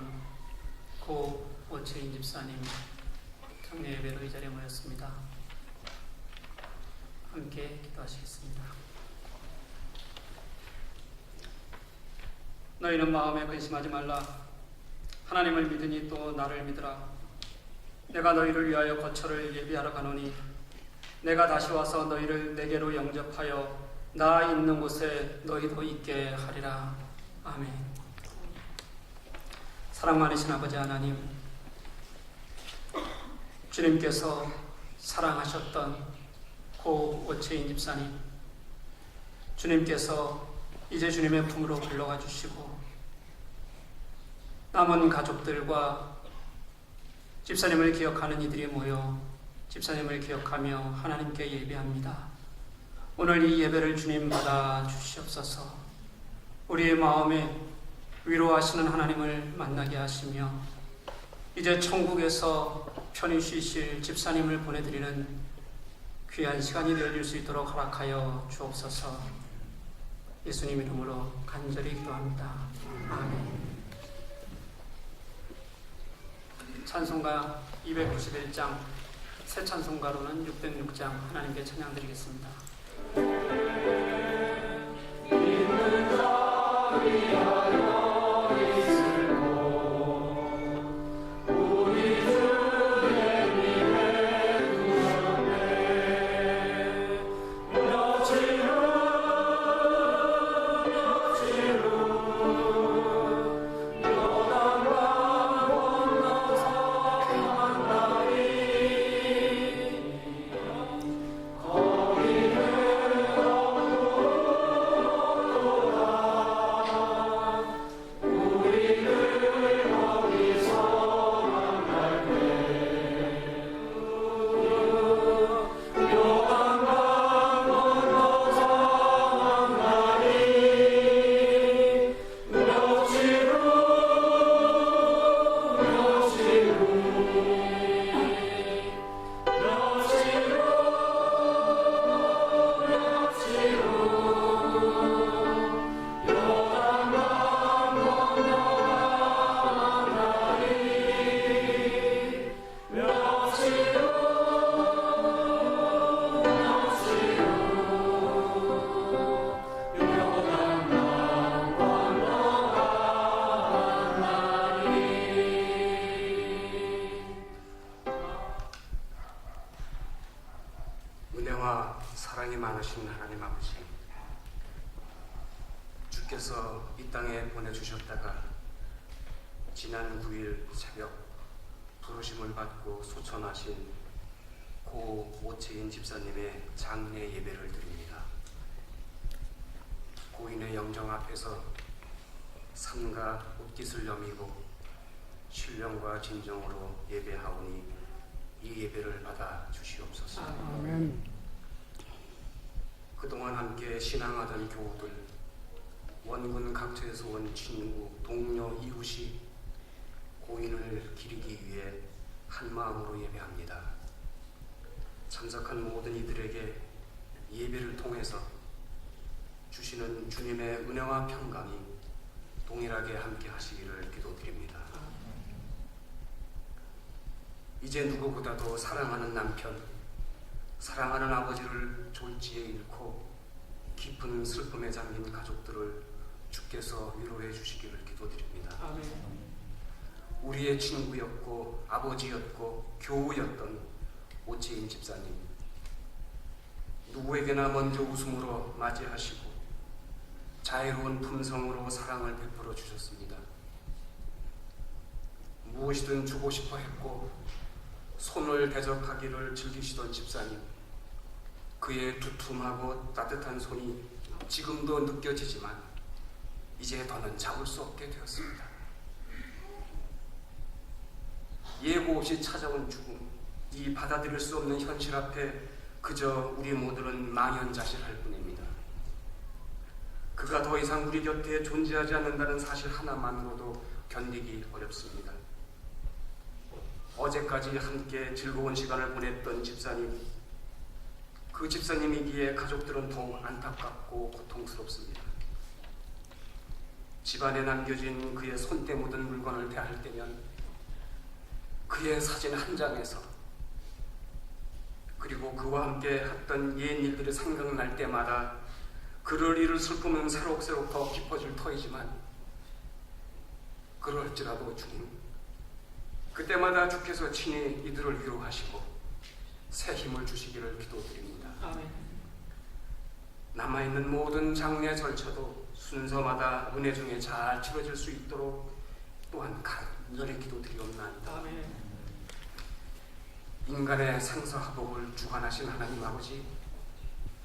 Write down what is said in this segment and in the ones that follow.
하셨던 고 오채인 집사님 장례 예배로 이 자리에 모였습니다. 함께 기도하시겠습니다. 너희는 마음에 근심하지 말라. 하나님을 믿으니 또 나를 믿으라. 내가 너희를 위하여 거처를 예비하러 가노니 내가 다시 와서 너희를 내게로 영접하여 나 있는 곳에 너희도 있게 하리라. 아멘. 사랑 많으신 아버지 하나님, 주님께서 사랑하셨던 고 오채인 집사님, 주님께서 이제 주님의 품으로 불러가 주시고 남은 가족들과 집사님을 기억하는 이들이 모여 집사님을 기억하며 하나님께 예배합니다. 오늘 이 예배를 주님 받아 주시옵소서. 우리의 마음에 위로하시는 하나님을 만나게 하시며 이제 천국에서 편히 쉬실 집사님을 보내드리는 귀한 시간이 되어질 수 있도록 허락하여 주옵소서. 예수님 이름으로 간절히 기도합니다. 아멘. 찬송가 291장, 새 찬송가로는 606장 하나님께 찬양드리겠습니다. 믿는 자 위하여 사랑이 많으신 하나님 아버지, 주께서 이 땅에 보내주셨다가 지난 9일 새벽 부르심을 받고 소천하신 고 오채인 집사님의 장례 예배를 드립니다. 고인의 영정 앞에서 삼가 옷깃을 여미고 신령과 진정으로 예배하오니 이 예배를 받아 주시옵소서. 아멘. 그동안 함께 신앙하던 교우들, 원군 각처에서 온 친구, 동료, 이웃이 고인을 기리기 위해 한 마음으로 예배합니다. 참석한 모든 이들에게 예배를 통해서 주시는 주님의 은혜와 평강이 동일하게 함께 하시기를 기도드립니다. 이제 누구보다도 사랑하는 남편, 사랑하는 아버지를 졸지에 잃고 깊은 슬픔에 잠긴 가족들을 주께서 위로해 주시기를 기도드립니다. 아멘. 우리의 친구였고 아버지였고 교우였던 오채인 집사님, 누구에게나 먼저 웃음으로 맞이하시고 자애로운 품성으로 사랑을 베풀어 주셨습니다. 무엇이든 주고 싶어 했고 손을 대접하기를 즐기시던 집사님, 그의 두툼하고 따뜻한 손이 지금도 느껴지지만 이제 더는 잡을 수 없게 되었습니다. 예고 없이 찾아온 죽음, 이 받아들일 수 없는 현실 앞에 그저 우리 모두는 망연자실할 뿐입니다. 그가 더 이상 우리 곁에 존재하지 않는다는 사실 하나만으로도 견디기 어렵습니다. 어제까지 함께 즐거운 시간을 보냈던 집사님, 그 집사님이기에 가족들은 더욱 안타깝고 고통스럽습니다. 집안에 남겨진 그의 손때 묻은 물건을 대할 때면 그의 사진 한 장에서 그리고 그와 함께 했던 옛 일들이 생각날 때마다 그를 잃을 슬픔은 새록새록 더 깊어질 터이지만 그럴지라도 주님, 그때마다 주께서 친히 이들을 위로하시고 새 힘을 주시기를 기도드립니다. 아멘. 남아있는 모든 장례 절차도 순서마다 은혜 중에 잘 치러질 수 있도록 또한 간절히 기도드리옵나이다. 아멘. 인간의 생사화복을 주관하신 하나님 아버지,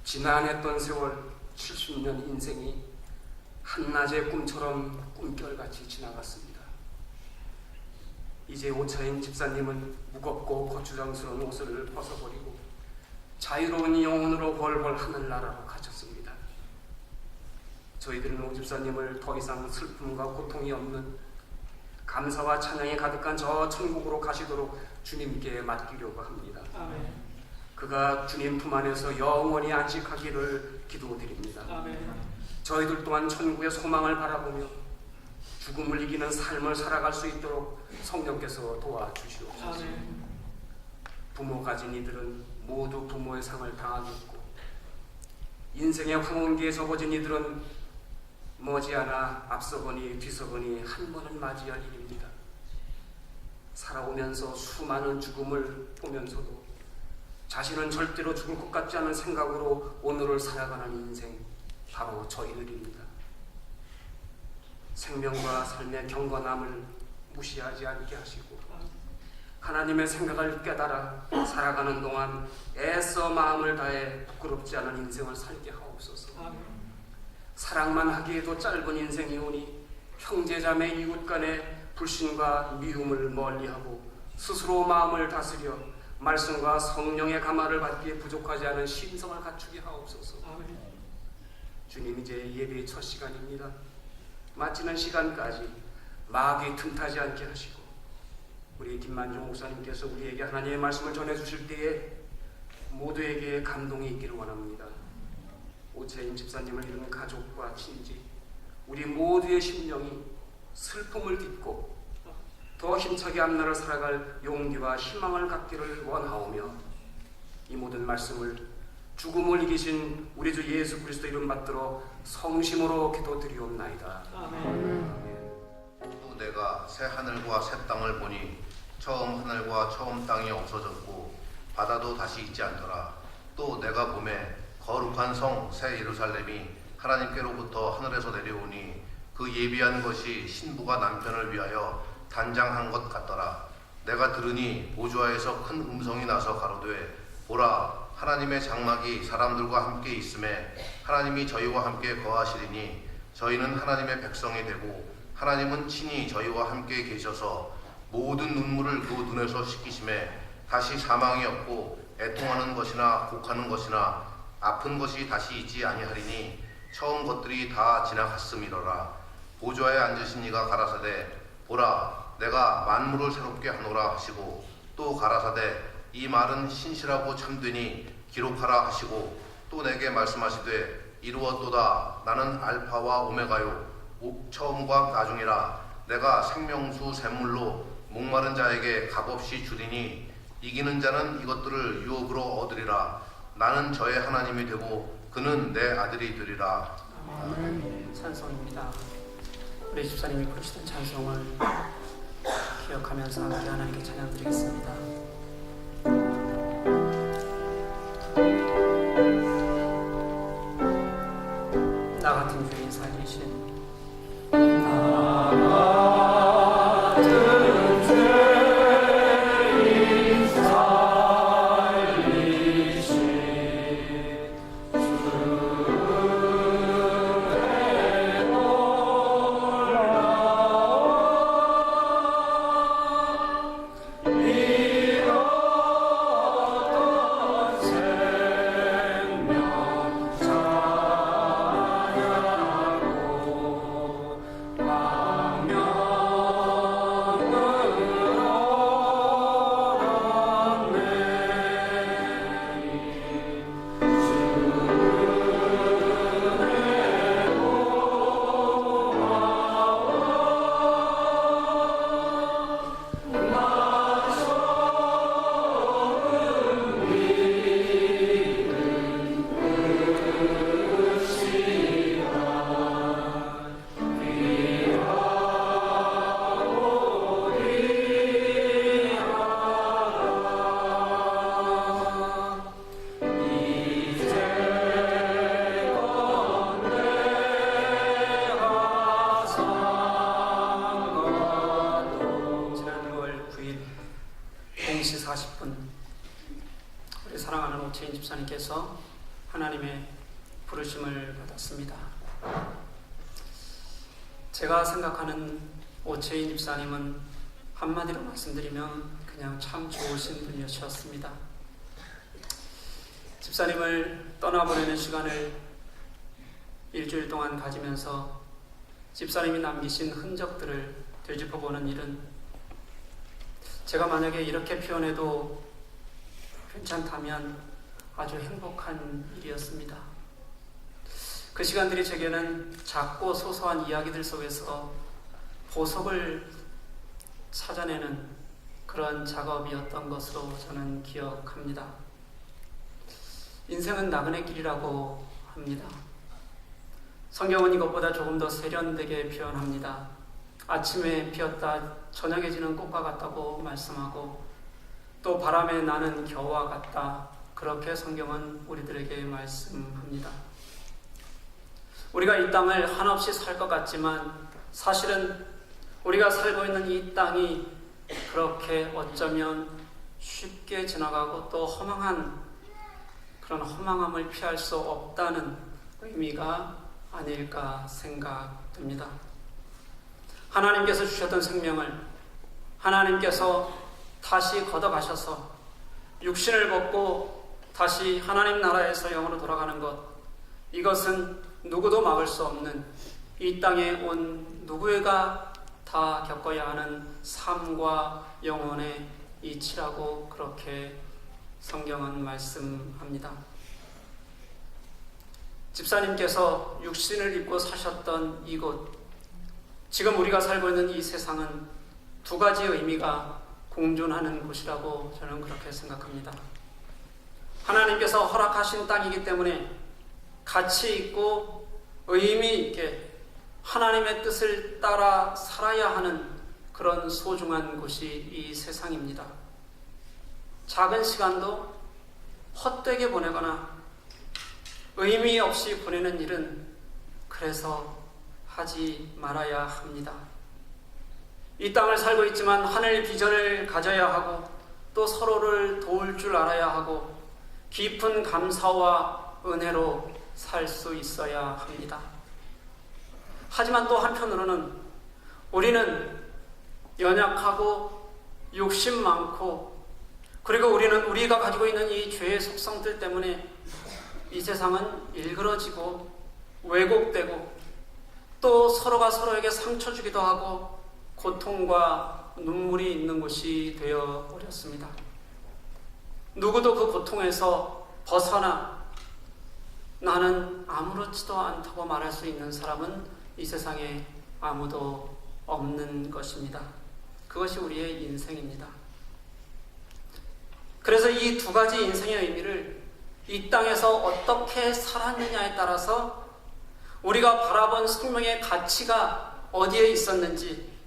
지난했던 세월 70년 인생이 한낮의 꿈처럼 꿈결같이 지나갔습니다. 이제 오차인 집사님은 무겁고 거추장스러운 옷을 벗어버리고 자유로운 영혼으로 벌벌 하늘나라로 가셨습니다. 저희들은 오 집사님을 더 이상 슬픔과 고통이 없는 감사와 찬양이 가득한 저 천국으로 가시도록 주님께 맡기려고 합니다. 아멘. 그가 주님 품 안에서 영원히 안식하기를 기도드립니다. 아멘. 저희들 또한 천국의 소망을 바라보며 죽음을 이기는 삶을 살아갈 수 있도록 성령께서 도와주시옵소서. 아멘. 부모 가진 이들은 모두 부모의 상을 당하겠고 인생의 황혼기에 접어진 이들은 머지않아 앞서거니 뒤서거니 한 번은 맞이할 일입니다. 살아오면서 수많은 죽음을 보면서도 자신은 절대로 죽을 것 같지 않은 생각으로 오늘을 살아가는 인생, 바로 저희들입니다. 생명과 삶의 경건함을 무시하지 않게 하시고 하나님의 생각을 깨달아 살아가는 동안 애써 마음을 다해 부끄럽지 않은 인생을 살게 하옵소서. 사랑만 하기에도 짧은 인생이오니 형제자매 이웃 간의 불신과 미움을 멀리하고 스스로 마음을 다스려 말씀과 성령의 감화를 받기에 부족하지 않은 신성을 갖추게 하옵소서. 주님, 이제 예배의 첫 시간입니다. 마치는 시간까지 마귀 틈타지 않게 하시고 우리 김만종 목사님께서 우리에게 하나님의 말씀을 전해주실 때에 모두에게 감동이 있기를 원합니다. 오채인 집사님을 잃은 가족과 친지, 우리 모두의 심령이 슬픔을 딛고 더 힘차게 앞날을 살아갈 용기와 희망을 갖기를 원하오며 이 모든 말씀을 죽음을 이기신 우리 주 예수 그리스도 이름 받들어 성심으로 기도드리옵나이다. 아멘. 또 내가 새 하늘과 새 땅을 보니 처음 하늘과 처음 땅이 없어졌고 바다도 다시 있지 않더라. 또 내가 보매 거룩한 성 새 예루살렘이 하나님께로부터 하늘에서 내려오니 그 예비한 것이 신부가 남편을 위하여 단장한 것 같더라. 내가 들으니 보좌에서 큰 음성이 나서 가로되 보라, 하나님의 장막이 사람들과 함께 있음에 하나님이 저희와 함께 거하시리니 저희는 하나님의 백성이 되고 하나님은 친히 저희와 함께 계셔서 모든 눈물을 그 눈에서 씻기심에 다시 사망이 없고 애통하는 것이나 곡하는 것이나 아픈 것이 다시 있지 아니하리니 처음 것들이 다 지나갔음이로라. 보좌에 앉으신 이가 가라사대 보라, 내가 만물을 새롭게 하노라 하시고 또 가라사대 이 말은 신실하고 참되니 기록하라 하시고 또 내게 말씀하시되 이루었도다. 나는 알파와 오메가요 처음과 나중이라. 내가 생명수 샘물로 목마른 자에게 값없이 주리니 이기는 자는 이것들을 유업으로 얻으리라. 나는 저의 하나님이 되고 그는 내 아들이 되리라. 아멘. 찬송입니다. 우리 집사님이 부르시던 찬송을 기억하면서 함께 하나님께 찬양 드리겠습니다. 나 같은 죄인 살리신 이 우리 사랑하는 오채인 집사님께서 하나님의 부르심을 받았습니다. 제가 생각하는 오채인 집사님은 한마디로 말씀드리면 그냥 참 좋으신 분이셨습니다. 집사님을 떠나보내는 시간을 일주일 동안 가지면서 집사님이 남기신 흔적들을 되짚어보는 일은 제가 만약에 이렇게 표현해도 괜찮다면 아주 행복한 일이었습니다. 그 시간들이 제게는 작고 소소한 이야기들 속에서 보석을 찾아내는 그런 작업이었던 것으로 저는 기억합니다. 인생은 나그네 길이라고 합니다. 성경은 이것보다 조금 더 세련되게 표현합니다. 아침에 피었다 저녁에 지는 꽃과 같다고 말씀하고 또 바람에 나는 겨와 같다, 그렇게 성경은 우리들에게 말씀합니다. 우리가 이 땅을 한없이 살 것 같지만 사실은 우리가 살고 있는 이 땅이 그렇게 어쩌면 쉽게 지나가고 또 허망한 그런 허망함을 피할 수 없다는 의미가 아닐까 생각됩니다. 하나님께서 주셨던 생명을 하나님께서 다시 걷어가셔서 육신을 벗고 다시 하나님 나라에서 영으로 돌아가는 것, 이것은 누구도 막을 수 없는, 이 땅에 온 누구가 다 겪어야 하는 삶과 영혼의 이치라고 그렇게 성경은 말씀합니다. 집사님께서 육신을 입고 사셨던 이곳, 지금 우리가 살고 있는 이 세상은 두 가지 의미가 공존하는 곳이라고 저는 그렇게 생각합니다. 하나님께서 허락하신 땅이기 때문에 가치 있고 의미 있게 하나님의 뜻을 따라 살아야 하는 그런 소중한 곳이 이 세상입니다. 작은 시간도 헛되게 보내거나 의미 없이 보내는 일은 그래서 하지 말아야 합니다. 이 땅을 살고 있지만 하늘 비전을 가져야 하고 또 서로를 도울 줄 알아야 하고 깊은 감사와 은혜로 살 수 있어야 합니다. 하지만 또 한편으로는 우리는 연약하고 욕심 많고 그리고 우리가 가지고 있는 이 죄의 속성들 때문에 이 세상은 일그러지고 왜곡되고 또 서로가 서로에게 상처 주기도 하고 고통과 눈물이 있는 곳이 되어 버렸습니다. 누구도 그 고통에서 벗어나 나는 아무렇지도 않다고 말할 수 있는 사람은 이 세상에 아무도 없는 것입니다. 그것이 우리의 인생입니다. 그래서 이 두 가지 인생의 의미를 이 땅에서 어떻게 살았느냐에 따라서 우리가 바라본 생명의 가치가 어디에 있었는지,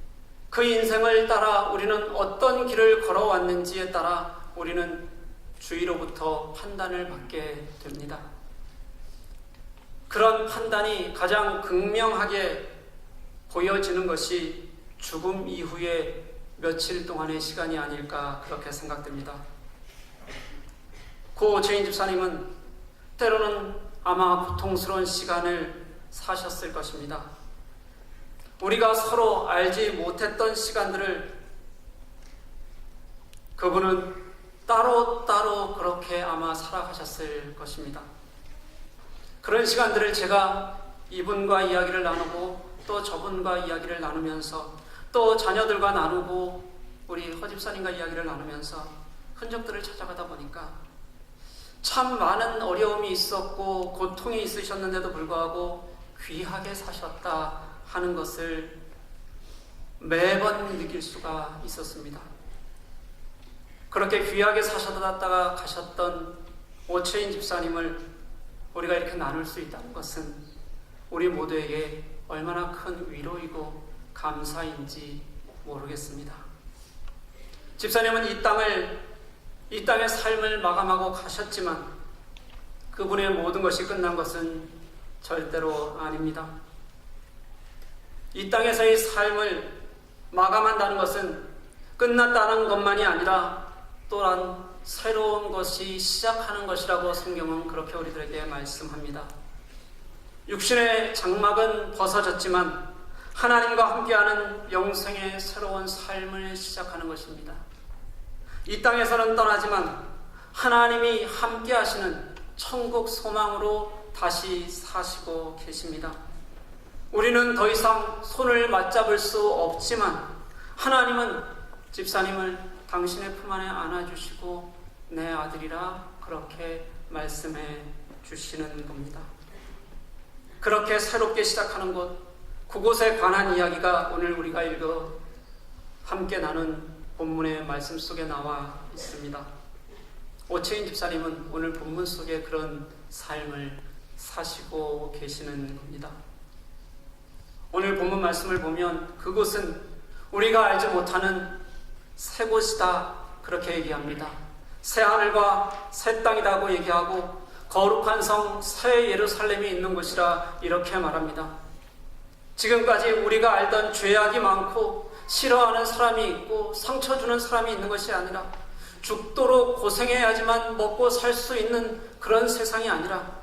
그 인생을 따라 우리는 어떤 길을 걸어왔는지에 따라 우리는 주위로부터 판단을 받게 됩니다. 그런 판단이 가장 극명하게 보여지는 것이 죽음 이후에 며칠 동안의 시간이 아닐까 그렇게 생각됩니다. 고 오채인 집사님은 때로는 아마 고통스러운 시간을 사셨을 것입니다. 우리가 서로 알지 못했던 시간들을 그분은 따로따로 그렇게 아마 살아가셨을 것입니다. 그런 시간들을 제가 이분과 이야기를 나누고 또 저분과 이야기를 나누면서 또 자녀들과 나누고 우리 허집사님과 이야기를 나누면서 흔적들을 찾아가다 보니까 참 많은 어려움이 있었고 고통이 있으셨는데도 불구하고 귀하게 사셨다 하는 것을 매번 느낄 수가 있었습니다. 그렇게 귀하게 사셨다가 가셨던 오채인 집사님을 우리가 이렇게 나눌 수 있다는 것은 우리 모두에게 얼마나 큰 위로이고 감사인지 모르겠습니다. 집사님은 이 땅의 삶을 마감하고 가셨지만 그분의 모든 것이 끝난 것은 절대로 아닙니다. 이 땅에서의 삶을 마감한다는 것은 끝났다는 것만이 아니라 또한 새로운 것이 시작하는 것이라고 성경은 그렇게 우리들에게 말씀합니다. 육신의 장막은 벗어졌지만 하나님과 함께하는 영생의 새로운 삶을 시작하는 것입니다. 이 땅에서는 떠나지만 하나님이 함께하시는 천국 소망으로 다시 사시고 계십니다. 우리는 더 이상 손을 맞잡을 수 없지만 하나님은 집사님을 당신의 품 안에 안아주시고 내 아들이라 그렇게 말씀해 주시는 겁니다. 그렇게 새롭게 시작하는 곳, 그곳에 관한 이야기가 오늘 우리가 읽어 함께 나눈 본문의 말씀 속에 나와 있습니다. 오채인 집사님은 오늘 본문 속에 그런 삶을 사시고 계시는 겁니다. 오늘 본문 말씀을 보면 그곳은 우리가 알지 못하는 새 곳이다 그렇게 얘기합니다. 새 하늘과 새 땅이라고 얘기하고 거룩한 성 새 예루살렘이 있는 곳이라 이렇게 말합니다. 지금까지 우리가 알던 죄악이 많고 싫어하는 사람이 있고 상처 주는 사람이 있는 것이 아니라 죽도록 고생해야지만 먹고 살 수 있는 그런 세상이 아니라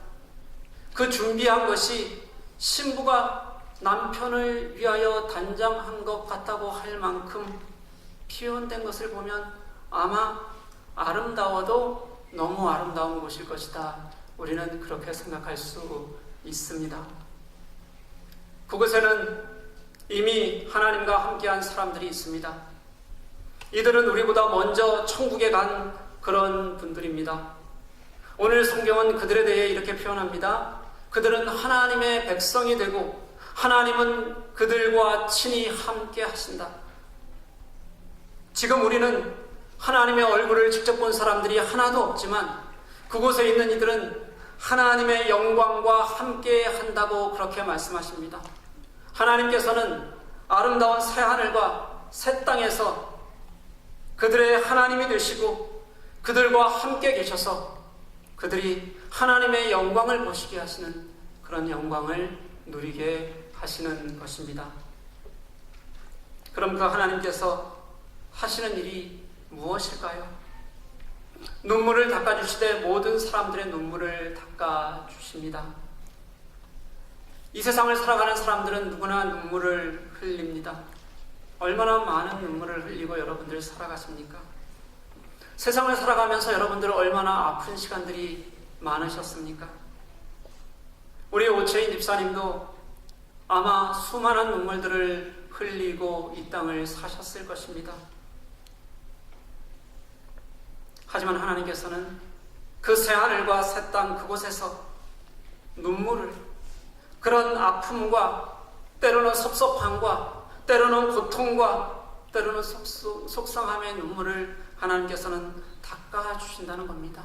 그 준비한 것이 신부가 남편을 위하여 단장한 것 같다고 할 만큼 표현된 것을 보면 아마 아름다워도 너무 아름다운 곳일 것이다. 우리는 그렇게 생각할 수 있습니다. 그곳에는 이미 하나님과 함께한 사람들이 있습니다. 이들은 우리보다 먼저 천국에 간 그런 분들입니다. 오늘 성경은 그들에 대해 이렇게 표현합니다. 그들은 하나님의 백성이 되고 하나님은 그들과 친히 함께 하신다. 지금 우리는 하나님의 얼굴을 직접 본 사람들이 하나도 없지만 그곳에 있는 이들은 하나님의 영광과 함께 한다고 그렇게 말씀하십니다. 하나님께서는 아름다운 새 하늘과 새 땅에서 그들의 하나님이 되시고 그들과 함께 계셔서 그들이 하나님의 영광을 보시게 하시는 그런 영광을 누리게 하시는 것입니다. 그럼 그 하나님께서 하시는 일이 무엇일까요? 눈물을 닦아주시되 모든 사람들의 눈물을 닦아주십니다. 이 세상을 살아가는 사람들은 누구나 눈물을 흘립니다. 얼마나 많은 눈물을 흘리고 여러분들 살아가십니까? 세상을 살아가면서 여러분들 얼마나 아픈 시간들이 많으셨습니까? 우리 오채인 집사님도 아마 수많은 눈물들을 흘리고 이 땅을 사셨을 것입니다. 하지만 하나님께서는 그 새 하늘과 새 땅 그곳에서 눈물을, 그런 아픔과 때로는 섭섭함과 때로는 고통과 때로는 속상함의 눈물을 하나님께서는 닦아주신다는 겁니다.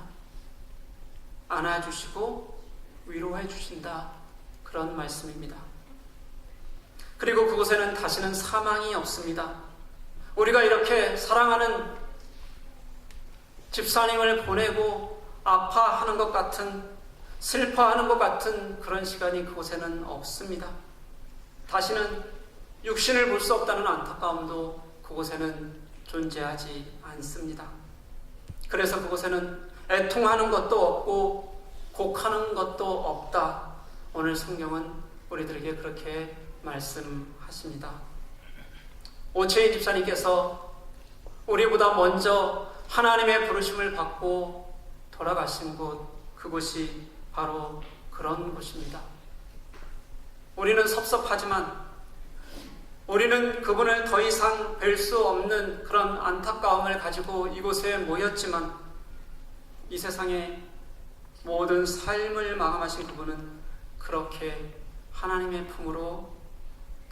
안아주시고 위로해 주신다, 그런 말씀입니다. 그리고 그곳에는 다시는 사망이 없습니다. 우리가 이렇게 사랑하는 집사님을 보내고 아파하는 것 같은, 슬퍼하는 것 같은 그런 시간이 그곳에는 없습니다. 다시는 육신을 볼 수 없다는 안타까움도 그곳에는 존재하지 않습니다. 그래서 그곳에는 애통하는 것도 없고 곡하는 것도 없다. 오늘 성경은 우리들에게 그렇게 말씀하십니다. 오채인 집사님께서 우리보다 먼저 하나님의 부르심을 받고 돌아가신 곳, 그곳이 바로 그런 곳입니다. 우리는 섭섭하지만 우리는 그분을 더 이상 뵐 수 없는 그런 안타까움을 가지고 이곳에 모였지만 이 세상의 모든 삶을 마감하신 그분은 그렇게 하나님의 품으로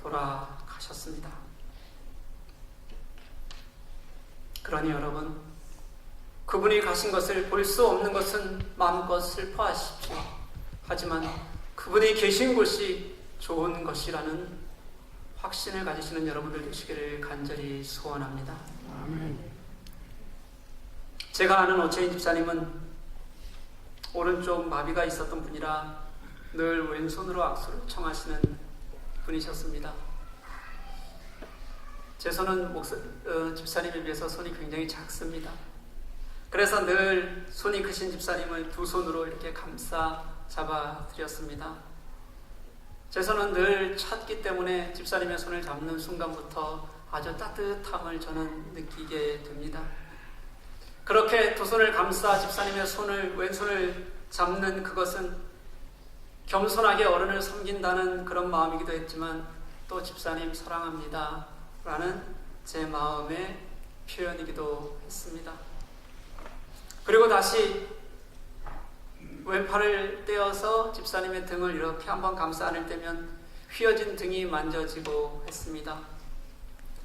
돌아가셨습니다. 그러니 여러분, 그분이 가신 것을 볼 수 없는 것은 마음껏 슬퍼하십시오. 하지만 그분이 계신 곳이 좋은 것이라는 확신을 가지시는 여러분들 되시기를 간절히 소원합니다. 아멘. 제가 아는 오채인 집사님은 오른쪽 마비가 있었던 분이라 늘 왼손으로 악수를 청하시는 분이셨습니다. 제 손은 집사님에 비해서 손이 굉장히 작습니다. 그래서 늘 손이 크신 집사님을 두 손으로 이렇게 감싸 잡아 드렸습니다. 제 손은 늘 찼기 때문에 집사님의 손을 잡는 순간부터 아주 따뜻함을 저는 느끼게 됩니다. 그렇게 두 손을 감싸 집사님의 왼손을 잡는 그것은 겸손하게 어른을 섬긴다는 그런 마음이기도 했지만 또 집사님 사랑합니다 라는 제 마음의 표현이기도 했습니다. 그리고 다시 왼팔을 떼어서 집사님의 등을 이렇게 한번 감싸 안을 때면 휘어진 등이 만져지고 했습니다.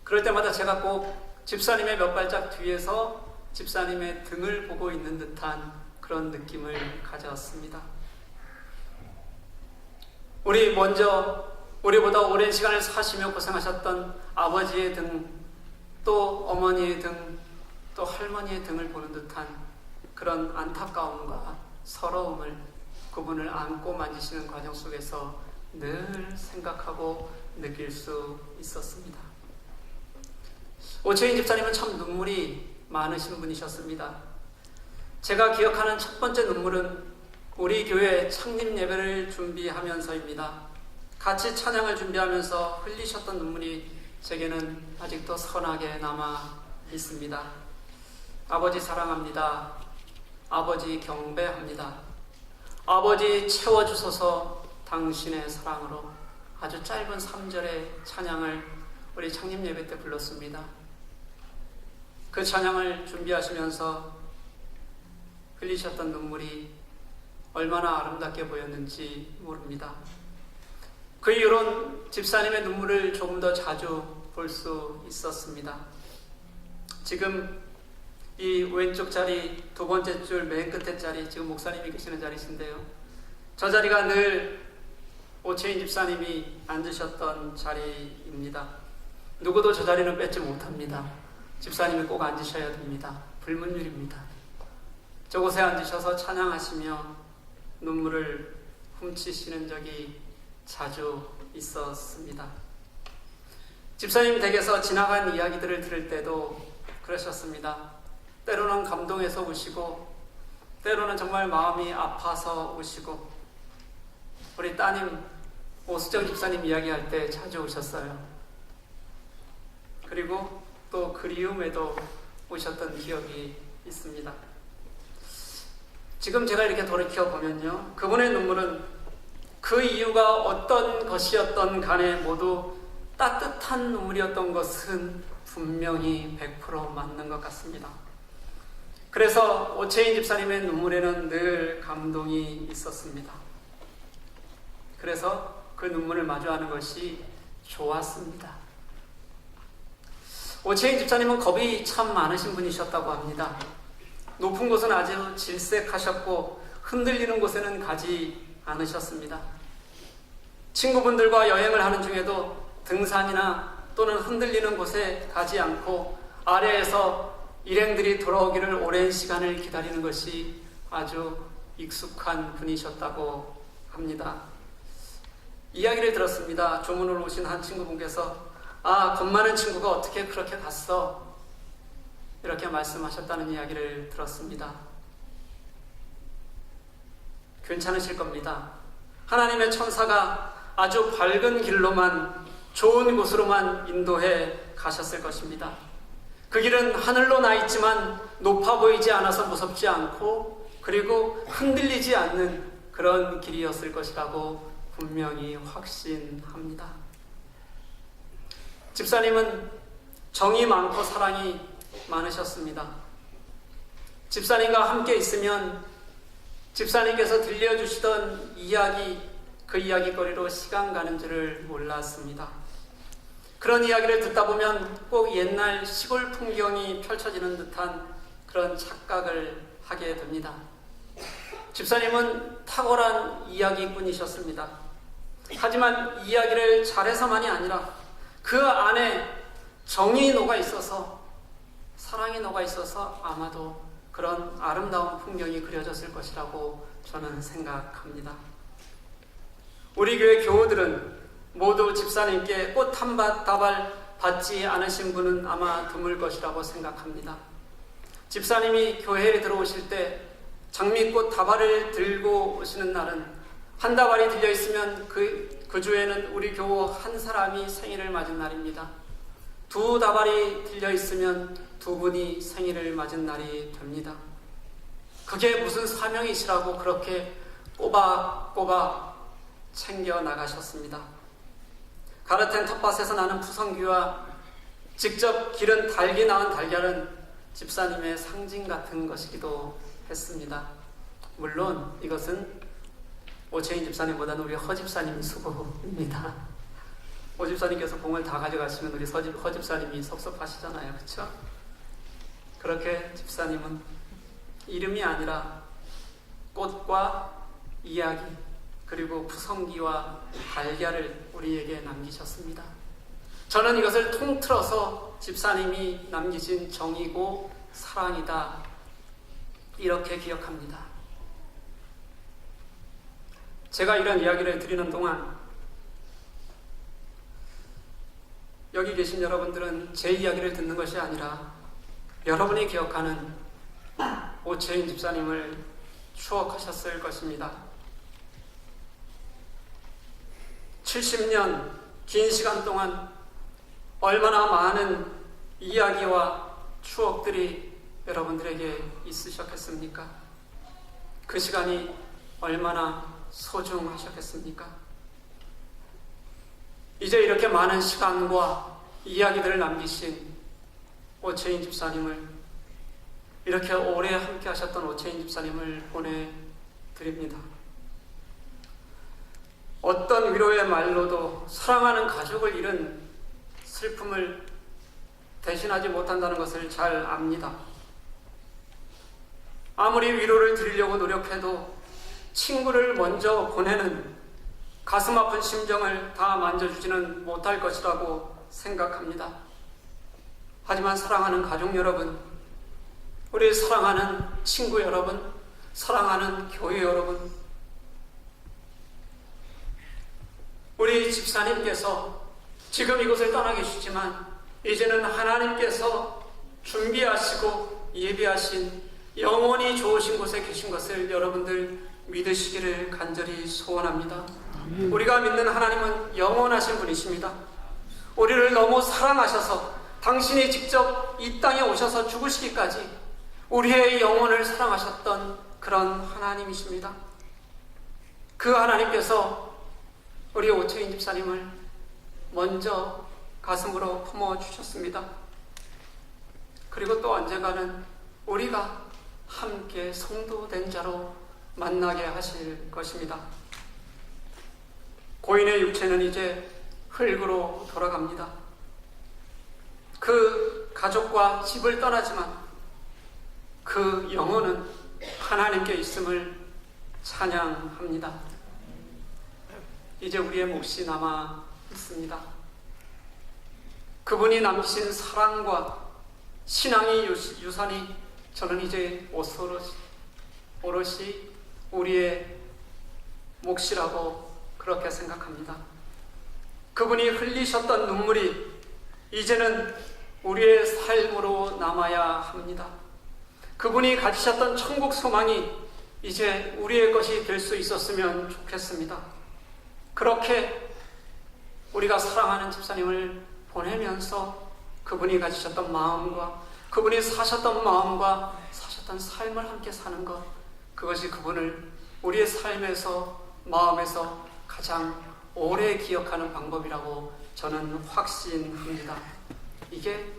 그럴 때마다 제가 꼭 집사님의 몇 발짝 뒤에서 집사님의 등을 보고 있는 듯한 그런 느낌을 가졌습니다. 우리보다 오랜 시간을 사시며 고생하셨던 아버지의 등, 또 어머니의 등, 또 할머니의 등을 보는 듯한 그런 안타까움과 서러움을 그분을 안고 만지시는 과정 속에서 늘 생각하고 느낄 수 있었습니다. 오채인 집사님은 참 눈물이 많으신 분이셨습니다. 제가 기억하는 첫 번째 눈물은 우리 교회 창립 예배를 준비하면서입니다. 같이 찬양을 준비하면서 흘리셨던 눈물이 제게는 아직도 선하게 남아 있습니다. 아버지 사랑합니다. 아버지 경배합니다. 아버지 채워주소서 당신의 사랑으로. 아주 짧은 3절의 찬양을 우리 창립 예배 때 불렀습니다. 그 찬양을 준비하시면서 흘리셨던 눈물이 얼마나 아름답게 보였는지 모릅니다. 그 이후로는 집사님의 눈물을 조금 더 자주 볼 수 있었습니다. 지금 이 왼쪽 자리 두 번째 줄 맨 끝에 자리, 지금 목사님이 계시는 자리신데요. 저 자리가 늘 오채인 집사님이 앉으셨던 자리입니다. 누구도 저 자리는 뺏지 못합니다. 집사님이 꼭 앉으셔야 됩니다. 불문율입니다. 저곳에 앉으셔서 찬양하시며 눈물을 훔치시는 적이 자주 있었습니다. 집사님 댁에서 지나간 이야기들을 들을 때도 그러셨습니다. 때로는 감동해서 우시고 때로는 정말 마음이 아파서 우시고 우리 따님 오수정 집사님 이야기할 때 자주 우셨어요. 그리고 또 그리움에도 우셨던 기억이 있습니다. 지금 제가 이렇게 돌이켜보면요, 그분의 눈물은 그 이유가 어떤 것이었던 간에 모두 따뜻한 눈물이었던 것은 분명히 100% 맞는 것 같습니다. 그래서 오채인 집사님의 눈물에는 늘 감동이 있었습니다. 그래서 그 눈물을 마주하는 것이 좋았습니다. 오채인 집사님은 겁이 참 많으신 분이셨다고 합니다. 높은 곳은 아주 질색하셨고 흔들리는 곳에는 가지 않으셨습니다. 친구분들과 여행을 하는 중에도 등산이나 또는 흔들리는 곳에 가지 않고 아래에서 일행들이 돌아오기를 오랜 시간을 기다리는 것이 아주 익숙한 분이셨다고 합니다. 이야기를 들었습니다. 조문을 오신 한 친구분께서 겁 많은 친구가 어떻게 그렇게 갔어? 이렇게 말씀하셨다는 이야기를 들었습니다. 괜찮으실 겁니다. 하나님의 천사가 아주 밝은 길로만, 좋은 곳으로만 인도해 가셨을 것입니다. 그 길은 하늘로 나 있지만 높아 보이지 않아서 무섭지 않고 그리고 흔들리지 않는 그런 길이었을 것이라고 분명히 확신합니다. 집사님은 정이 많고 사랑이 많으셨습니다. 집사님과 함께 있으면 집사님께서 들려주시던 이야기, 그 이야기거리로 시간 가는 줄을 몰랐습니다. 그런 이야기를 듣다 보면 꼭 옛날 시골 풍경이 펼쳐지는 듯한 그런 착각을 하게 됩니다. 집사님은 탁월한 이야기꾼이셨습니다. 하지만 이야기를 잘해서만이 아니라 그 안에 정이 녹아 있어서, 사랑이 녹아 있어서 아마도 그런 아름다운 풍경이 그려졌을 것이라고 저는 생각합니다. 우리 교회 교우들은 모두 집사님께 꽃 한 다발 받지 않으신 분은 아마 드물 것이라고 생각합니다. 집사님이 교회에 들어오실 때 장미꽃 다발을 들고 오시는 날은 한 다발이 들려 있으면 그 주에는 우리 교우 한 사람이 생일을 맞은 날입니다. 두 다발이 들려 있으면 두 분이 생일을 맞은 날이 됩니다. 그게 무슨 사명이시라고 그렇게 꼬박꼬박 챙겨 나가셨습니다. 가르텐 텃밭에서 나는 푸성귀와 직접 기른 닭이 낳은 달걀은 집사님의 상징 같은 것이기도 했습니다. 물론 이것은 오채인 집사님보다는 우리 허 집사님 수고입니다. 오 집사님께서 봉을 다 가져가시면 우리 허 집사님이 섭섭하시잖아요. 그렇죠? 그렇게 집사님은 이름이 아니라 꽃과 이야기 그리고 푸성기와 달걀을 우리에게 남기셨습니다. 저는 이것을 통틀어서 집사님이 남기신 정이고 사랑이다 이렇게 기억합니다. 제가 이런 이야기를 드리는 동안 여기 계신 여러분들은 제 이야기를 듣는 것이 아니라 여러분이 기억하는 오채인 집사님을 추억하셨을 것입니다. 70년 긴 시간 동안 얼마나 많은 이야기와 추억들이 여러분들에게 있으셨겠습니까? 그 시간이 얼마나 소중하셨겠습니까? 이제 이렇게 많은 시간과 이야기들을 남기신 오채인 집사님을, 이렇게 오래 함께 하셨던 오채인 집사님을 보내드립니다. 어떤 위로의 말로도 사랑하는 가족을 잃은 슬픔을 대신하지 못한다는 것을 잘 압니다. 아무리 위로를 드리려고 노력해도 친구를 먼저 보내는 가슴 아픈 심정을 다 만져주지는 못할 것이라고 생각합니다. 하지만 사랑하는 가족 여러분, 우리 사랑하는 친구 여러분, 사랑하는 교회 여러분, 우리 집사님께서 지금 이곳을 떠나 계시지만 이제는 하나님께서 준비하시고 예비하신 영원히 좋으신 곳에 계신 것을 여러분들 믿으시기를 간절히 소원합니다. 우리가 믿는 하나님은 영원하신 분이십니다. 우리를 너무 사랑하셔서 당신이 직접 이 땅에 오셔서 죽으시기까지 우리의 영혼을 사랑하셨던 그런 하나님이십니다. 그 하나님께서 우리 오채인 집사님을 먼저 가슴으로 품어주셨습니다. 그리고 또 언젠가는 우리가 함께 성도된 자로 만나게 하실 것입니다. 고인의 육체는 이제 흙으로 돌아갑니다. 그 가족과 집을 떠나지만 그 영혼은 하나님께 있음을 찬양합니다. 이제 우리의 몫이 남아 있습니다. 그분이 남기신 사랑과 신앙의 유산이 저는 이제 오롯이 우리의 몫이라고 그렇게 생각합니다. 그분이 흘리셨던 눈물이 이제는 우리의 삶으로 남아야 합니다. 그분이 가지셨던 천국 소망이 이제 우리의 것이 될 수 있었으면 좋겠습니다. 그렇게 우리가 사랑하는 집사님을 보내면서 그분이 가지셨던 마음과 그분이 사셨던 마음과 사셨던 삶을 함께 사는 것, 그것이 그분을 우리의 삶에서 마음에서 가장 오래 기억하는 방법이라고 저는 확신합니다. 이게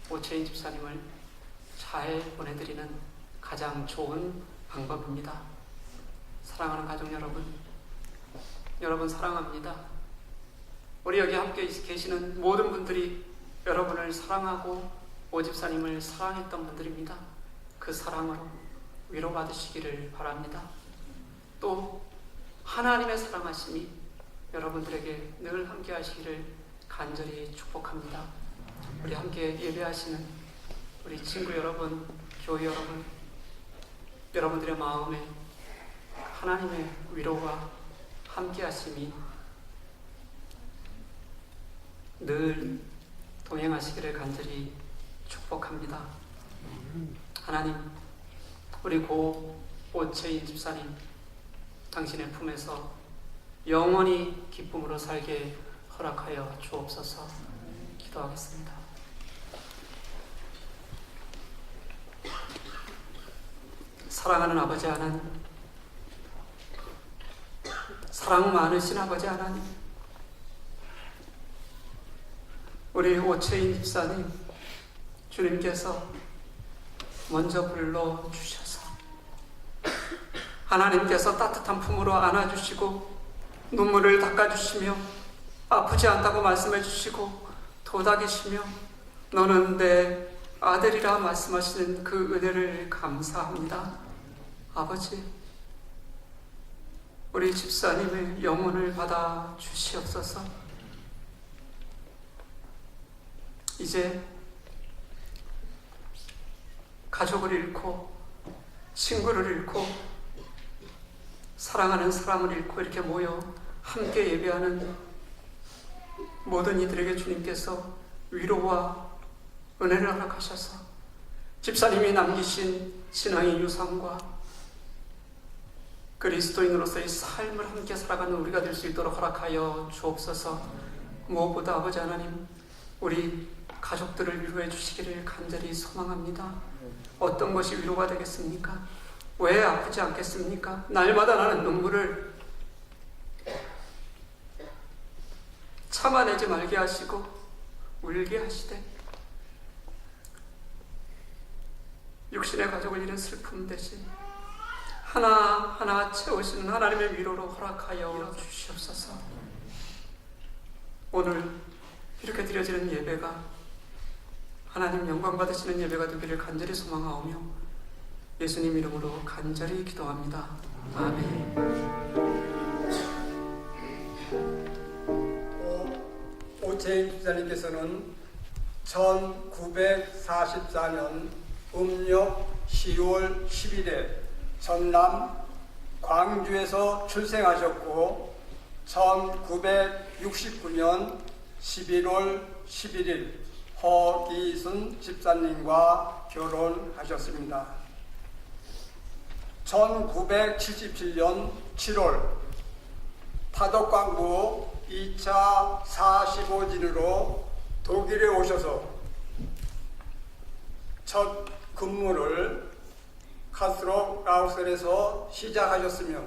오채인 집사님을 잘 보내드리는 가장 좋은 방법입니다. 사랑하는 가족 여러분, 여러분 사랑합니다. 우리 여기 함께 계시는 모든 분들이 여러분을 사랑하고 오 집사님을 사랑했던 분들입니다. 그 사랑으로 위로받으시기를 바랍니다. 또 하나님의 사랑하심이 여러분들에게 늘 함께 하시기를 간절히 축복합니다. 우리 함께 예배하시는 우리 친구 여러분, 교회 여러분, 여러분들의 마음에 하나님의 위로와 함께 하심이 늘 동행하시기를 간절히 축복합니다. 하나님, 우리 고 오채인 집사님 당신의 품에서 영원히 기쁨으로 살게 허락하여 주옵소서. 기도하겠습니다. 사랑하는 아버지 하나님, 사랑 많으신 아버지 하나님, 우리 오채인 집사님 주님께서 먼저 불러주셔서 하나님께서 따뜻한 품으로 안아주시고 눈물을 닦아주시며 아프지 않다고 말씀해 주시고 도닥이시며 너는 내 아들이라 말씀하시는 그 은혜를 감사합니다. 아버지, 우리 집사님의 영혼을 받아 주시옵소서. 이제 가족을 잃고 친구를 잃고 사랑하는 사람을 잃고 이렇게 모여 함께 예배하는 모든 이들에게 주님께서 위로와 은혜를 허락하셔서 집사님이 남기신 신앙의 유산과 그리스도인으로서의 삶을 함께 살아가는 우리가 될 수 있도록 허락하여 주옵소서. 무엇보다 아버지 하나님, 우리 가족들을 위로해 주시기를 간절히 소망합니다. 어떤 것이 위로가 되겠습니까? 왜 아프지 않겠습니까? 날마다 나는 눈물을 참아내지 말게 하시고 울게 하시되 육신의 가족을 잃은 슬픔 대신 하나하나 채우시는 하나님의 위로로 허락하여 주시옵소서. 오늘 이렇게 드려지는 예배가 하나님 영광 받으시는 예배가 되기를 간절히 소망하오며 예수님 이름으로 간절히 기도합니다. 아멘. 오채인 집사님께서는 1944년 음력 10월 10일에 전남 광주에서 출생하셨고 1969년 11월 11일 허기순 집사님과 결혼하셨습니다. 1977년 7월 파독광부 2차 45진으로 독일에 오셔서 첫 근무를 카스트로 라우셀에서 시작하셨으며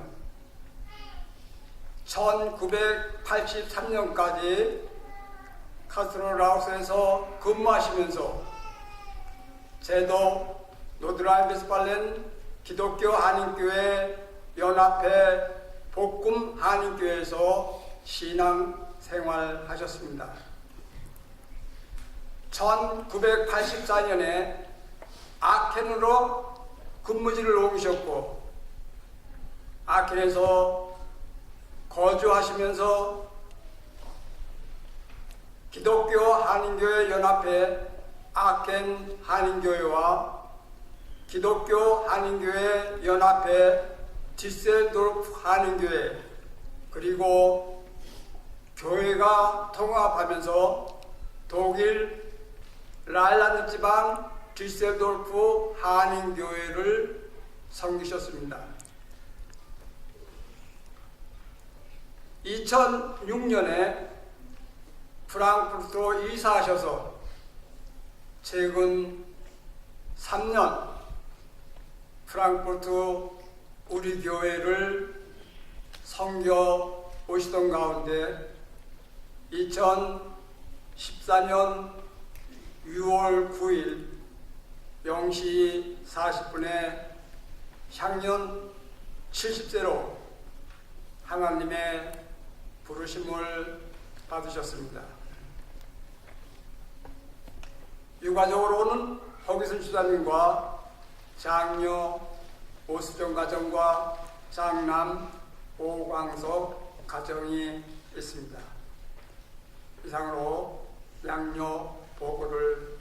1983년까지 카스트로 라우스에서 근무하시면서 제도 노드라인-베스팔렌 기독교 한인교회 연합회 복금 한인교회에서 신앙 생활하셨습니다. 1984년에 아켄으로 근무지를 옮기셨고 아켄에서 거주하시면서 기독교 한인교회 연합회 아켄 한인교회와 기독교 한인교회 연합회 디셀도르프 한인교회 그리고 교회가 통합하면서 독일 라일란드 지방 디셀도르프 한인교회를 섬기셨습니다. 2006년에 프랑크푸르트로 이사하셔서 최근 3년 프랑크푸르트 우리 교회를 섬겨 오시던 가운데 2014년 6월 9일 0시 40분에 향년 70세로 하나님의 부르심을 받으셨습니다. 유가족으로는 허기순 집사님과 장녀 오수정 가정과 장남 오광석 가정이 있습니다. 이상으로 양녀 보고를